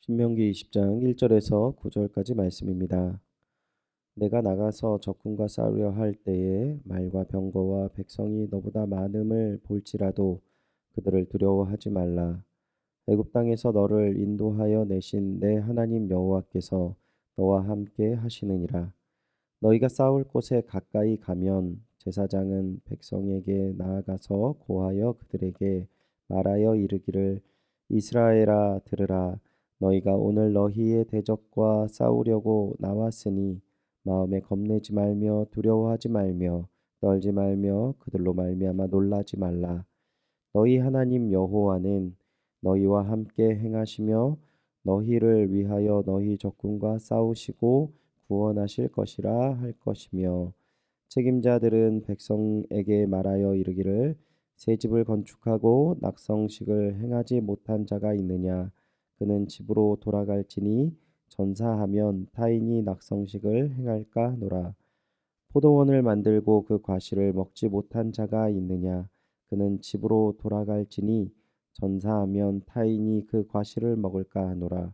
신명기 20장 1절에서 9절까지 말씀입니다. 내가 나가서 적군과 싸우려 할 때에 말과 병거와 백성이 너보다 많음을 볼지라도 그들을 두려워하지 말라. 애굽 땅에서 너를 인도하여 내신 내 하나님 여호와께서 너와 함께 하시느니라. 너희가 싸울 곳에 가까이 가면 제사장은 백성에게 나아가서 고하여 그들에게 말하여 이르기를 이스라엘아 들으라. 너희가 오늘 너희의 대적과 싸우려고 나왔으니 마음에 겁내지 말며 두려워하지 말며 떨지 말며 그들로 말미암아 놀라지 말라. 너희 하나님 여호와는 너희와 함께 행하시며 너희를 위하여 너희 적군과 싸우시고 구원하실 것이라 할 것이며 책임자들은 백성에게 말하여 이르기를 새 집을 건축하고 낙성식을 행하지 못한 자가 있느냐 그는 집으로 돌아갈지니 전사하면 타인이 낙성식을 행할까 하노라. 포도원을 만들고 그 과실을 먹지 못한 자가 있느냐 그는 집으로 돌아갈지니 전사하면 타인이 그 과실을 먹을까 하노라.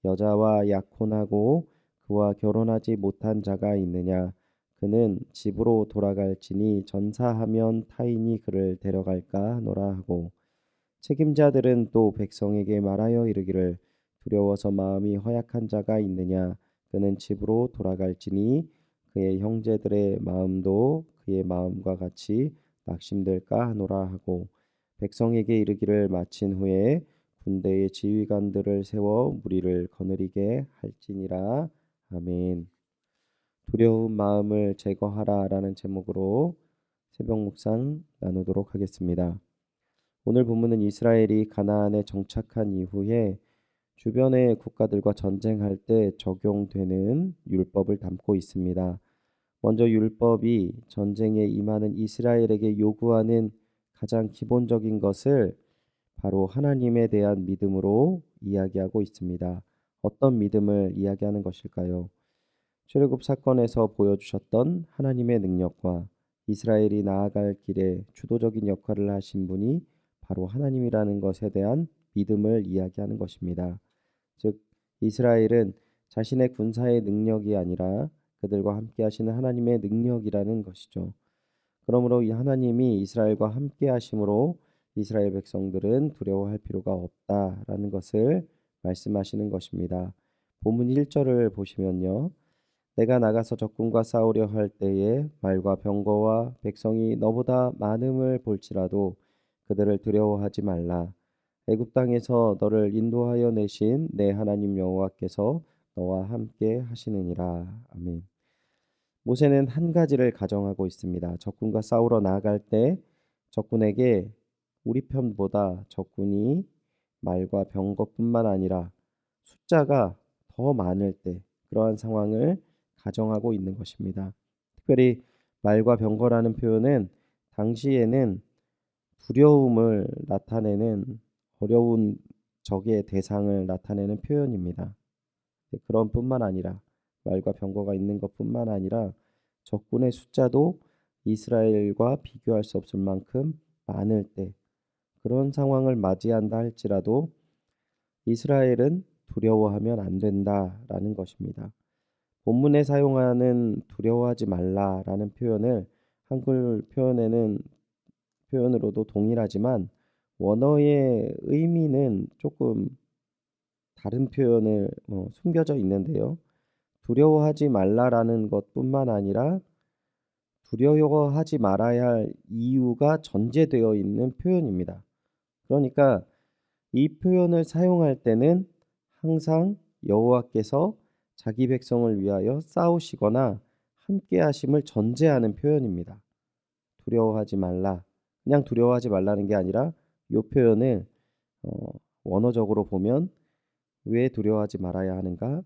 여자와 약혼하고 그와 결혼하지 못한 자가 있느냐 그는 집으로 돌아갈지니 전사하면 타인이 그를 데려갈까 하노라 하고 책임자들은 또 백성에게 말하여 이르기를 두려워서 마음이 허약한 자가 있느냐 그는 집으로 돌아갈지니 그의 형제들의 마음도 그의 마음과 같이 낙심될까 하노라 하고 백성에게 이르기를 마친 후에 군대의 지휘관들을 세워 무리를 거느리게 할지니라. 아멘. 두려운 마음을 제거하라라는 제목으로 새벽 묵상 나누도록 하겠습니다. 오늘 본문은 이스라엘이 가나안에 정착한 이후에 주변의 국가들과 전쟁할 때 적용되는 율법을 담고 있습니다. 먼저 율법이 전쟁에 임하는 이스라엘에게 요구하는 가장 기본적인 것을 바로 하나님에 대한 믿음으로 이야기하고 있습니다. 어떤 믿음을 이야기하는 것일까요? 출애굽 사건에서 보여주셨던 하나님의 능력과 이스라엘이 나아갈 길에 주도적인 역할을 하신 분이 바로 하나님이라는 것에 대한 믿음을 이야기하는 것입니다. 즉 이스라엘은 자신의 군사의 능력이 아니라 그들과 함께 하시는 하나님의 능력이라는 것이죠. 그러므로 이 하나님이 이스라엘과 함께 하심으로 이스라엘 백성들은 두려워할 필요가 없다라는 것을 말씀하시는 것입니다. 본문 1절을 보시면요. 내가 나가서 적군과 싸우려 할 때에 말과 병거와 백성이 너보다 많음을 볼지라도 그들을 두려워하지 말라. 애굽 땅에서 너를 인도하여 내신 내 하나님 여호와께서 너와 함께 하시느니라. 아멘. 모세는 한 가지를 가정하고 있습니다. 적군과 싸우러 나아갈 때 적군에게 우리 편보다 적군이 말과 병거뿐만 아니라 숫자가 더 많을 때 그러한 상황을 가정하고 있는 것입니다. 특별히 말과 병거라는 표현은 당시에는 두려움을 나타내는 어려운 적의 대상을 나타내는 표현입니다. 그런 뿐만 아니라 말과 병거가 있는 것뿐만 아니라 적군의 숫자도 이스라엘과 비교할 수 없을 만큼 많을 때 그런 상황을 맞이한다 할지라도 이스라엘은 두려워하면 안 된다라는 것입니다. 본문에 사용하는 두려워하지 말라라는 표현을 한글 표현으로도 동일하지만 원어의 의미는 조금 다른 표현을 숨겨져 있는데요. 두려워하지 말라라는 것뿐만 아니라 두려워하지 말아야 할 이유가 전제되어 있는 표현입니다. 그러니까 이 표현을 사용할 때는 항상 여호와께서 자기 백성을 위하여 싸우시거나 함께 하심을 전제하는 표현입니다. 두려워하지 말라. 그냥 두려워하지 말라는 게 아니라 이 표현을 어, 원어적으로 보면 왜 두려워하지 말아야 하는가?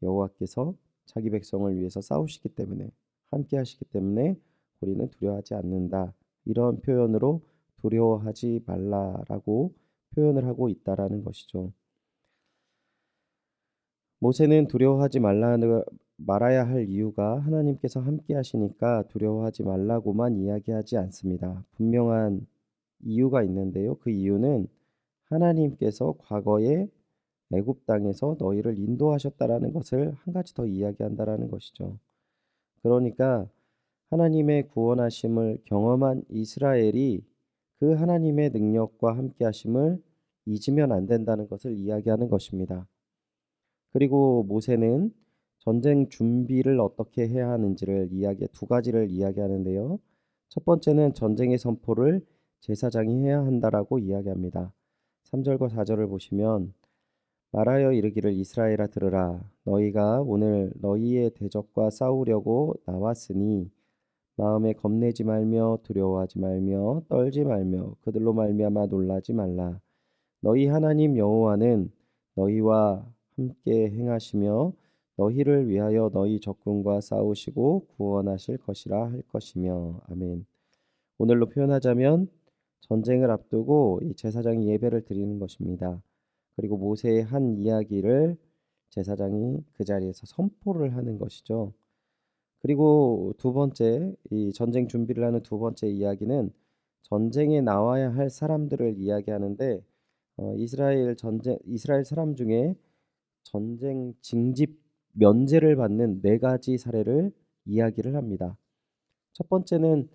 여호와께서 자기 백성을 위해서 싸우시기 때문에 함께 하시기 때문에 우리는 두려워하지 않는다. 이런 표현으로 두려워하지 말라라고 표현을 하고 있다라는 것이죠. 모세는 두려워하지 말아야 할 이유가 하나님께서 함께 하시니까 두려워하지 말라고만 이야기하지 않습니다. 분명한 이유가 있는데요. 그 이유는 하나님께서 과거에 애굽 땅에서 너희를 인도하셨다라는 것을 한 가지 더 이야기한다라는 것이죠. 그러니까 하나님의 구원하심을 경험한 이스라엘이 그 하나님의 능력과 함께 하심을 잊으면 안 된다는 것을 이야기하는 것입니다. 그리고 모세는 전쟁 준비를 어떻게 해야 하는지를 두 가지를 이야기하는데요. 첫 번째는 전쟁의 선포를 제사장이 해야 한다라고 이야기합니다. 3절과 4절을 보시면 말하여 이르기를 이스라엘아 들으라 너희가 오늘 너희의 대적과 싸우려고 나왔으니 마음에 겁내지 말며 두려워하지 말며 떨지 말며 그들로 말미암아 놀라지 말라. 너희 하나님 여호와는 너희와 함께 행하시며 너희를 위하여 너희 적군과 싸우시고 구원하실 것이라 할 것이며. 아멘. 오늘로 표현하자면 전쟁을 앞두고 이 제사장이 예배를 드리는 것입니다. 그리고 모세의 한 이야기를 제사장이 그 자리에서 선포를 하는 것이죠. 그리고 두 번째, 이 전쟁 준비를 하는 두 번째 이야기는 전쟁에 나와야 할 사람들을 이야기하는데 이스라엘 사람 중에 전쟁 징집 면제를 받는 네 가지 사례를 이야기를 합니다. 첫 번째는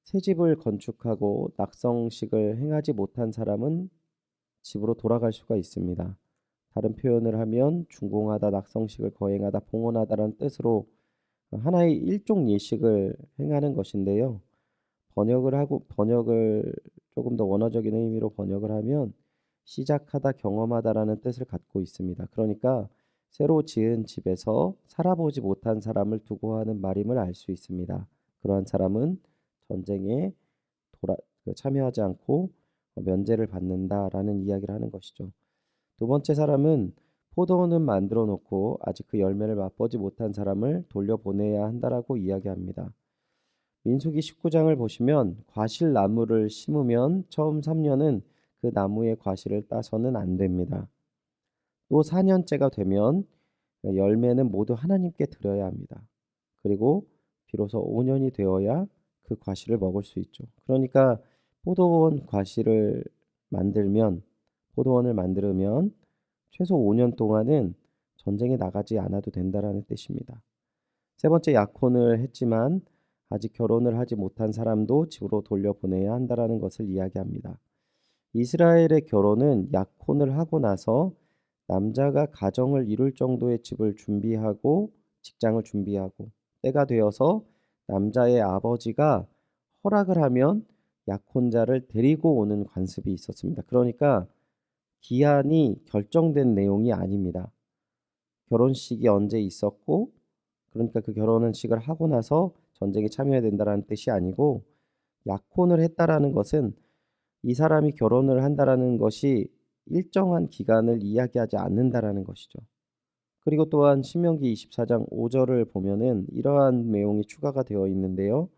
새 집을 건축하고 낙성식을 행하지 못한 사람은 집으로 돌아갈 수가 있습니다. 다른 표현을 하면 준공하다, 낙성식을 거행하다, 봉헌하다라는 뜻으로 하나의 일종 예식을 행하는 것인데요. 번역을 조금 더 원어적인 의미로 번역을 하면 시작하다, 경험하다라는 뜻을 갖고 있습니다. 그러니까 새로 지은 집에서 살아보지 못한 사람을 두고 하는 말임을 알 수 있습니다. 그러한 사람은 전쟁에 참여하지 않고 면제를 받는다라는 이야기를 하는 것이죠. 두 번째 사람은 포도원은 만들어 놓고 아직 그 열매를 맛보지 못한 사람을 돌려보내야 한다라고 이야기합니다. 민수기 19장을 보시면 과실 나무를 심으면 처음 3년은 그 나무의 과실을 따서는 안 됩니다. 또 4년째가 되면 열매는 모두 하나님께 드려야 합니다. 그리고 비로소 5년이 되어야 그 과실을 먹을 수 있죠. 그러니까 포도원 과실을 포도원을 만들면 최소 5년 동안은 전쟁에 나가지 않아도 된다라는 뜻입니다. 세 번째 약혼을 했지만 아직 결혼을 하지 못한 사람도 집으로 돌려보내야 한다라는 것을 이야기합니다. 이스라엘의 결혼은 약혼을 하고 나서 남자가 가정을 이룰 정도의 집을 준비하고 직장을 준비하고 때가 되어서 남자의 아버지가 허락을 하면 약혼자를 데리고 오는 관습이 있었습니다. 그러니까 기한이 결정된 내용이 아닙니다. 결혼식이 언제 있었고 그러니까 그 결혼식을 하고 나서 전쟁에 참여해야 된다라는 뜻이 아니고 약혼을 했다라는 것은 이 사람이 결혼을 한다라는 것이 일정한 기간을 이야기하지 않는다라는 것이죠. 그리고 또한 신명기 24장 5절을 보면은 이러한 내용이 추가가 되어 있는데요.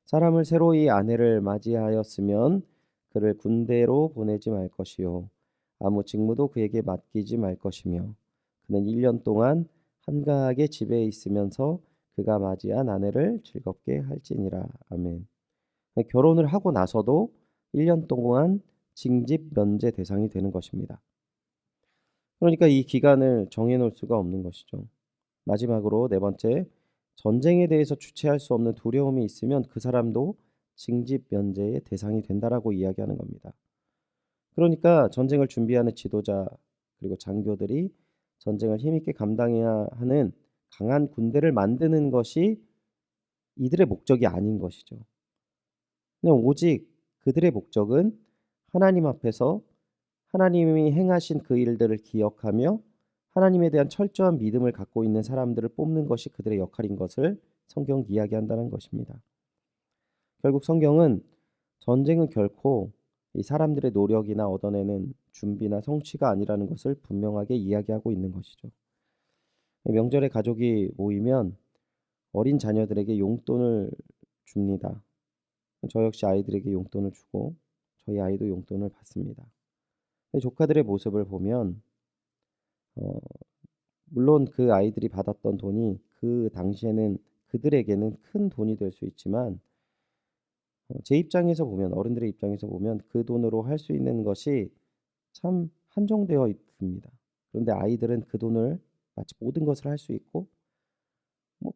사람을 새로이 아내를 맞이하였으면 그를 군대로 보내지 말 것이요 아무 직무도 그에게 맡기지 말 것이며 그는 1년 동안 한가하게 집에 있으면서 그가 맞이한 아내를 즐겁게 할지니라. 아멘. 결혼을 하고 나서도 1년 동안 징집 면제 대상이 되는 것입니다. 그러니까 이 기간을 정해 놓을 수가 없는 것이죠. 마지막으로 네 번째, 전쟁에 대해서 주체할 수 없는 두려움이 있으면 그 사람도 징집 면제의 대상이 된다라고 이야기하는 겁니다. 그러니까 전쟁을 준비하는 지도자 그리고 장교들이 전쟁을 힘있게 감당해야 하는 강한 군대를 만드는 것이 이들의 목적이 아닌 것이죠. 그냥 오직 그들의 목적은 하나님 앞에서 하나님이 행하신 그 일들을 기억하며 하나님에 대한 철저한 믿음을 갖고 있는 사람들을 뽑는 것이 그들의 역할인 것을 성경은 이야기한다는 것입니다. 결국 성경은 전쟁은 결코 이 사람들의 노력이나 얻어내는 준비나 성취가 아니라는 것을 분명하게 이야기하고 있는 것이죠. 명절에 가족이 모이면 어린 자녀들에게 용돈을 줍니다. 저 역시 아이들에게 용돈을 주고 저희 아이도 용돈을 받습니다. 조카들의 모습을 보면 어, 물론 그 아이들이 받았던 돈이 그 당시에는 그들에게는 큰 돈이 될 수 있지만 제 입장에서 보면 어른들의 입장에서 보면 그 돈으로 할 수 있는 것이 참 한정되어 있습니다. 그런데 아이들은 그 돈을 마치 모든 것을 할 수 있고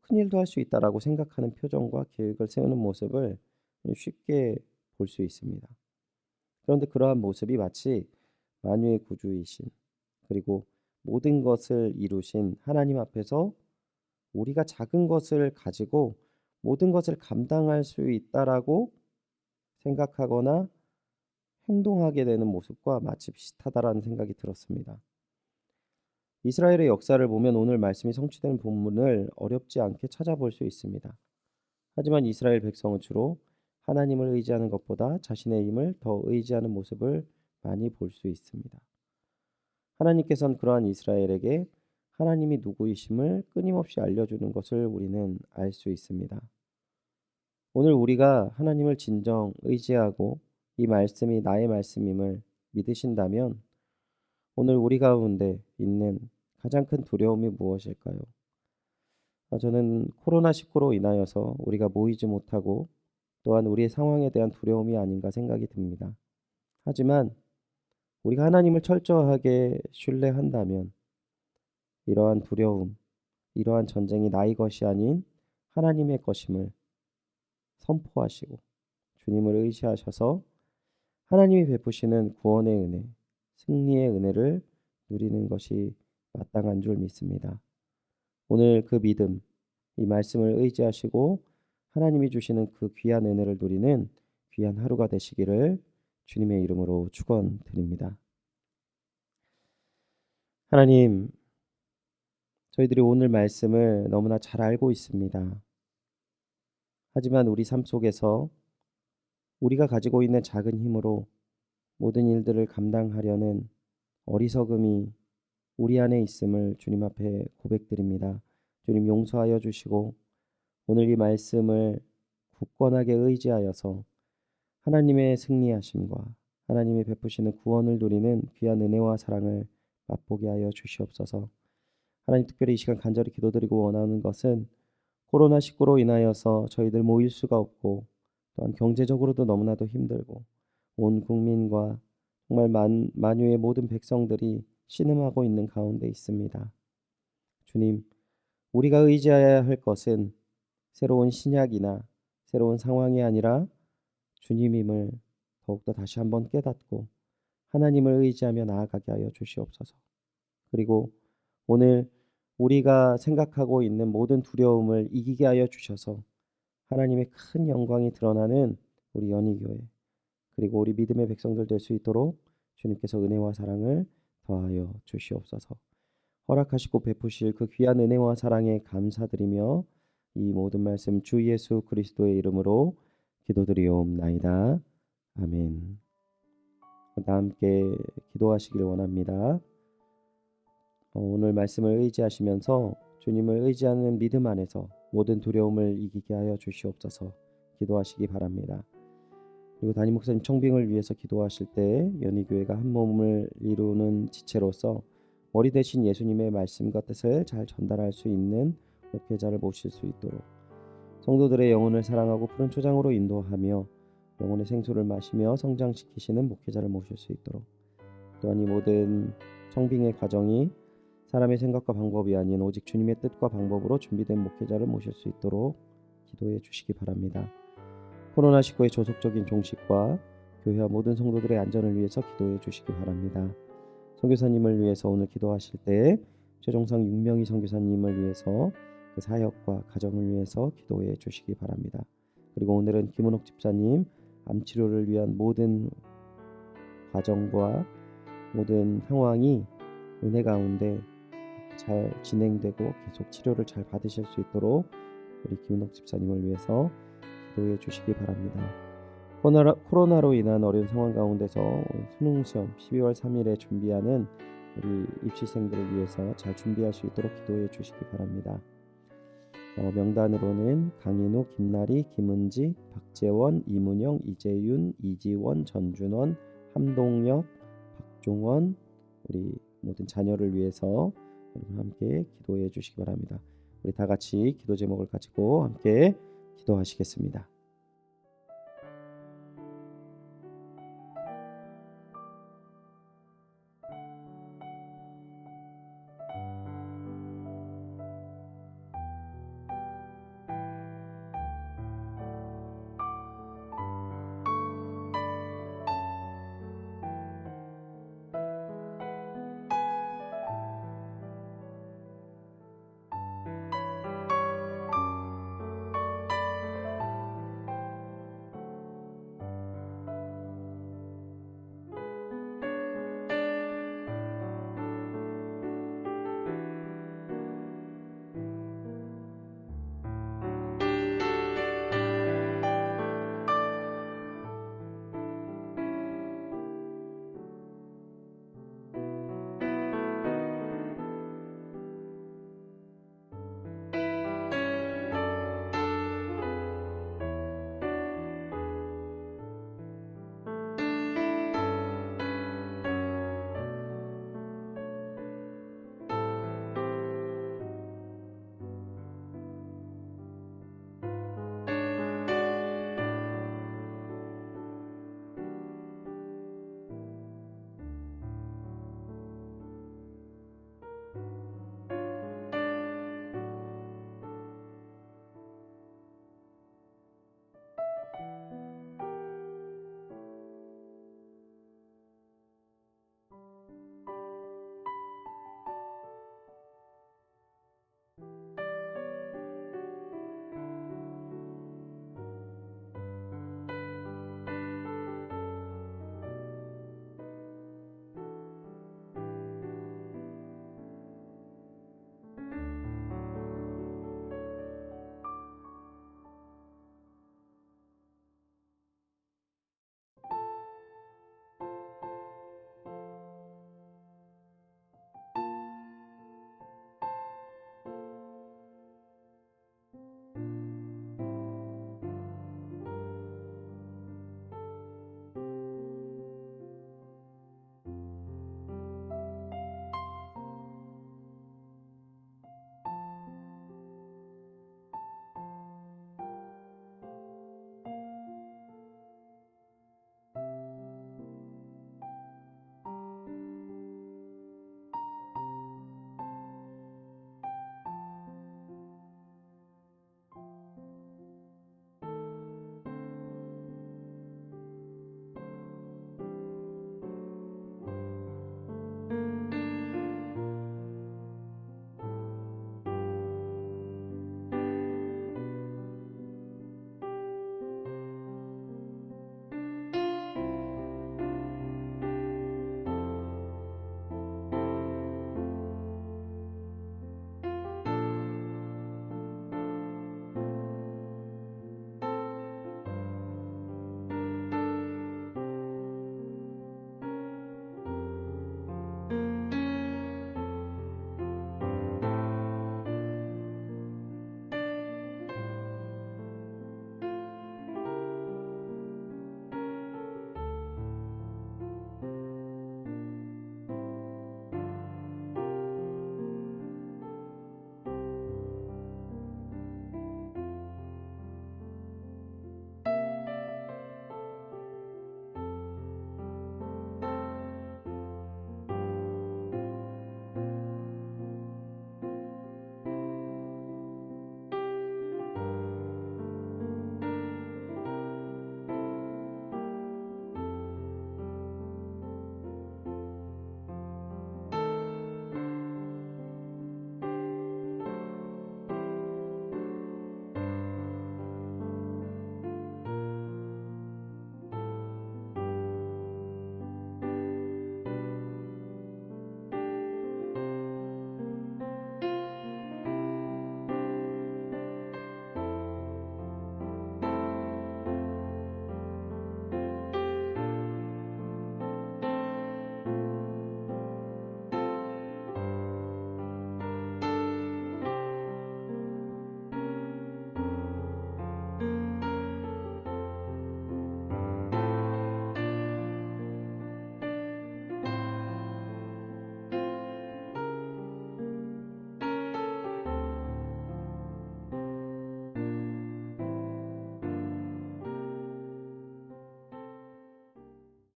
큰일도 할 수 있다라고 생각하는 표정과 계획을 세우는 모습을 쉽게 볼 수 있습니다. 그런데 그러한 모습이 마치 만유의 구주이신 그리고 모든 것을 이루신 하나님 앞에서 우리가 작은 것을 가지고 모든 것을 감당할 수 있다라고 생각하거나 행동하게 되는 모습과 마치 비슷하다라는 생각이 들었습니다. 이스라엘의 역사를 보면 오늘 말씀이 성취되는 본문을 어렵지 않게 찾아볼 수 있습니다. 하지만 이스라엘 백성은 주로 하나님을 의지하는 것보다 자신의 힘을 더 의지하는 모습을 많이 볼 수 있습니다. 하나님께서는 그러한 이스라엘에게 하나님이 누구이심을 끊임없이 알려주는 것을 우리는 알 수 있습니다. 오늘 우리가 하나님을 진정 의지하고 이 말씀이 나의 말씀임을 믿으신다면 오늘 우리 가운데 있는 가장 큰 두려움이 무엇일까요? 저는 코로나19로 인하여서 우리가 모이지 못하고 또한 우리의 상황에 대한 두려움이 아닌가 생각이 듭니다. 하지만 우리가 하나님을 철저하게 신뢰한다면 이러한 두려움, 이러한 전쟁이 나의 것이 아닌 하나님의 것임을 선포하시고 주님을 의지하셔서 하나님이 베푸시는 구원의 은혜, 승리의 은혜를 누리는 것이 마땅한 줄 믿습니다. 오늘 그 믿음, 이 말씀을 의지하시고 하나님이 주시는 그 귀한 은혜를 누리는 귀한 하루가 되시기를 주님의 이름으로 축원드립니다. 하나님, 저희들이 오늘 말씀을 너무나 잘 알고 있습니다. 하지만 우리 삶 속에서 우리가 가지고 있는 작은 힘으로 모든 일들을 감당하려는 어리석음이 우리 안에 있음을 주님 앞에 고백드립니다. 주님 용서하여 주시고 오늘 이 말씀을 굳건하게 의지하여서 하나님의 승리하심과 하나님의 베푸시는 구원을 누리는 귀한 은혜와 사랑을 맛보게 하여 주시옵소서. 하나님 특별히 이 시간 간절히 기도드리고 원하는 것은 코로나19로 인하여서 저희들 모일 수가 없고 또한 경제적으로도 너무나도 힘들고 온 국민과 정말 만유의 모든 백성들이 신음하고 있는 가운데 있습니다. 주님, 우리가 의지해야 할 것은 새로운 신약이나 새로운 상황이 아니라 주님임을 더욱더 다시 한번 깨닫고 하나님을 의지하며 나아가게 하여 주시옵소서. 그리고 오늘 우리가 생각하고 있는 모든 두려움을 이기게 하여 주셔서 하나님의 큰 영광이 드러나는 우리 연희교회 그리고 우리 믿음의 백성들 될 수 있도록 주님께서 은혜와 사랑을 더하여 주시옵소서. 허락하시고 베푸실 그 귀한 은혜와 사랑에 감사드리며 이 모든 말씀 주 예수 그리스도의 이름으로 기도드리옵나이다. 아멘. 다 함께 기도하시길 원합니다. 오늘 말씀을 의지하시면서 주님을 의지하는 믿음 안에서 모든 두려움을 이기게 하여 주시옵소서 기도하시기 바랍니다. 그리고 담임 목사님 청빙을 위해서 기도하실 때 연희교회가 한 몸을 이루는 지체로서 머리 대신 예수님의 말씀과 뜻을 잘 전달할 수 있는 목회자를 모실 수 있도록 성도들의 영혼을 사랑하고 푸른 초장으로 인도하며 영혼의 생수를 마시며 성장시키시는 목회자를 모실 수 있도록 또한 이 모든 청빙의 과정이 사람의 생각과 방법이 아닌 오직 주님의 뜻과 방법으로 준비된 목회자를 모실 수 있도록 기도해 주시기 바랍니다. 코로나19의 조속적인 종식과 교회와 모든 성도들의 안전을 위해서 기도해 주시기 바랍니다. 선교사님을 위해서 오늘 기도하실 때 최종상 6명의 선교사님을 위해서 그 사역과 가정을 위해서 기도해 주시기 바랍니다. 그리고 오늘은 김은옥 집사님 암치료를 위한 모든 과정과 모든 상황이 은혜 가운데 잘 진행되고 계속 치료를 잘 받으실 수 있도록 우리 김은옥 집사님을 위해서 기도해 주시기 바랍니다. 코로나로 인한 어려운 상황 가운데서 수능시험 12월 3일에 준비하는 우리 입시생들을 위해서 잘 준비할 수 있도록 기도해 주시기 바랍니다. 명단으로는 강인우, 김나리, 김은지, 박재원, 이문영, 이재윤, 이지원, 전준원, 함동혁, 박종원 우리 모든 자녀를 위해서 여러분 함께 기도해 주시기 바랍니다. 우리 다 같이 기도 제목을 가지고 함께 기도하시겠습니다.